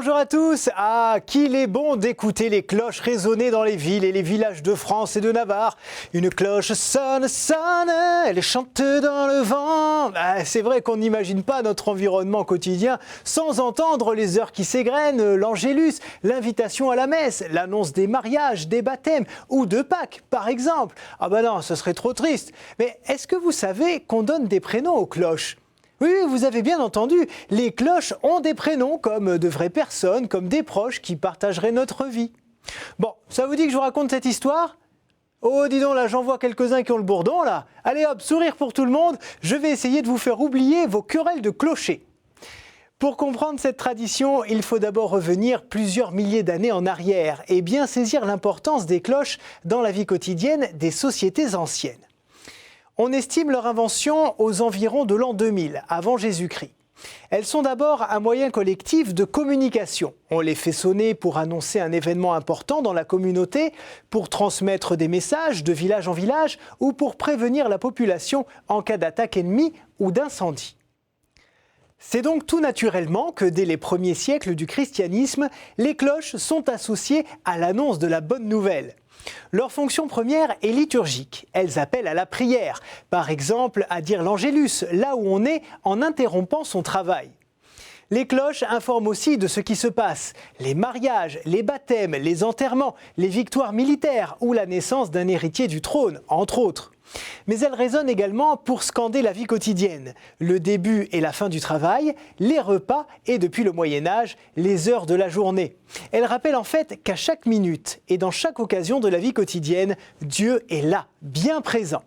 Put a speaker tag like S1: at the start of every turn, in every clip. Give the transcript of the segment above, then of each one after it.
S1: Bonjour à tous. Ah, qu'il est bon d'écouter les cloches résonner dans les villes et les villages de France et de Navarre. Une cloche sonne, sonne, elle chante dans le vent. Ah, c'est vrai qu'on n'imagine pas notre environnement quotidien sans entendre les heures qui s'égrènent, l'angélus, l'invitation à la messe, l'annonce des mariages, des baptêmes ou de Pâques, par exemple. Ah ben non, ce serait trop triste. Mais est-ce que vous savez qu'on donne des prénoms aux cloches ? Oui, vous avez bien entendu, les cloches ont des prénoms comme de vraies personnes, comme des proches qui partageraient notre vie. Bon, ça vous dit que je vous raconte cette histoire ? Oh, dis donc, là, j'en vois quelques-uns qui ont le bourdon, là. Allez hop, sourire pour tout le monde, je vais essayer de vous faire oublier vos querelles de clochers. Pour comprendre cette tradition, il faut d'abord revenir plusieurs milliers d'années en arrière et bien saisir l'importance des cloches dans la vie quotidienne des sociétés anciennes. On estime leur invention aux environs de l'an 2000, avant Jésus-Christ. Elles sont d'abord un moyen collectif de communication. On les fait sonner pour annoncer un événement important dans la communauté, pour transmettre des messages de village en village ou pour prévenir la population en cas d'attaque ennemie ou d'incendie. C'est donc tout naturellement que dès les premiers siècles du christianisme, les cloches sont associées à l'annonce de la bonne nouvelle. Leur fonction première est liturgique. Elles appellent à la prière, par exemple à dire l'angélus, là où on est en interrompant son travail. Les cloches informent aussi de ce qui se passe, les mariages, les baptêmes, les enterrements, les victoires militaires ou la naissance d'un héritier du trône, entre autres. Mais elles résonnent également pour scander la vie quotidienne, le début et la fin du travail, les repas et depuis le Moyen-Âge, les heures de la journée. Elles rappellent en fait qu'à chaque minute et dans chaque occasion de la vie quotidienne, Dieu est là, bien présent.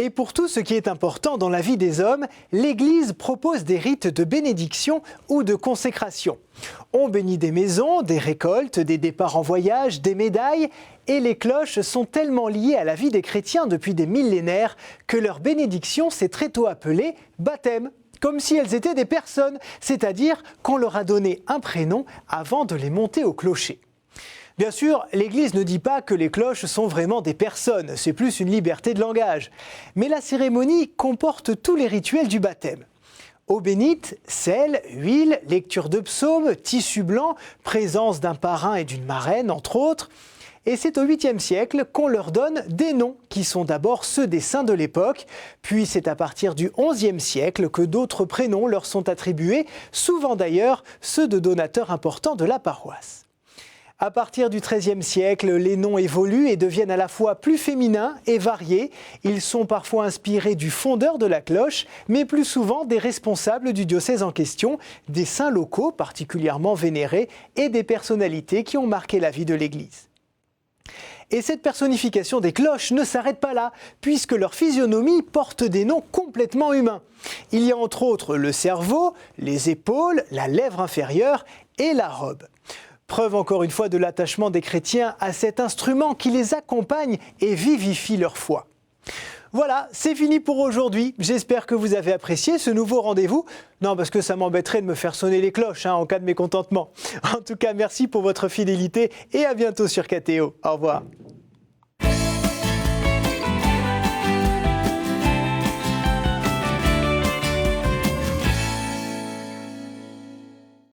S1: Et pour tout ce qui est important dans la vie des hommes, l'Église propose des rites de bénédiction ou de consécration. On bénit des maisons, des récoltes, des départs en voyage, des médailles, et les cloches sont tellement liées à la vie des chrétiens depuis des millénaires que leur bénédiction s'est très tôt appelée baptême, comme si elles étaient des personnes, c'est-à-dire qu'on leur a donné un prénom avant de les monter au clocher. Bien sûr, l'Église ne dit pas que les cloches sont vraiment des personnes, c'est plus une liberté de langage. Mais la cérémonie comporte tous les rituels du baptême. Eau bénite, sel, huile, lecture de psaumes, tissu blanc, présence d'un parrain et d'une marraine, entre autres. Et c'est au 8e siècle qu'on leur donne des noms qui sont d'abord ceux des saints de l'époque, puis c'est à partir du 11e siècle que d'autres prénoms leur sont attribués, souvent d'ailleurs ceux de donateurs importants de la paroisse. À partir du XIIIe siècle, les noms évoluent et deviennent à la fois plus féminins et variés. Ils sont parfois inspirés du fondeur de la cloche, mais plus souvent des responsables du diocèse en question, des saints locaux particulièrement vénérés et des personnalités qui ont marqué la vie de l'Église. Et cette personnification des cloches ne s'arrête pas là, puisque leur physionomie porte des noms complètement humains. Il y a entre autres le cerveau, les épaules, la lèvre inférieure et la robe. Preuve encore une fois de l'attachement des chrétiens à cet instrument qui les accompagne et vivifie leur foi. Voilà, c'est fini pour aujourd'hui. J'espère que vous avez apprécié ce nouveau rendez-vous. Non, parce que ça m'embêterait de me faire sonner les cloches en cas de mécontentement. En tout cas, merci pour votre fidélité et à bientôt sur KTO. Au revoir.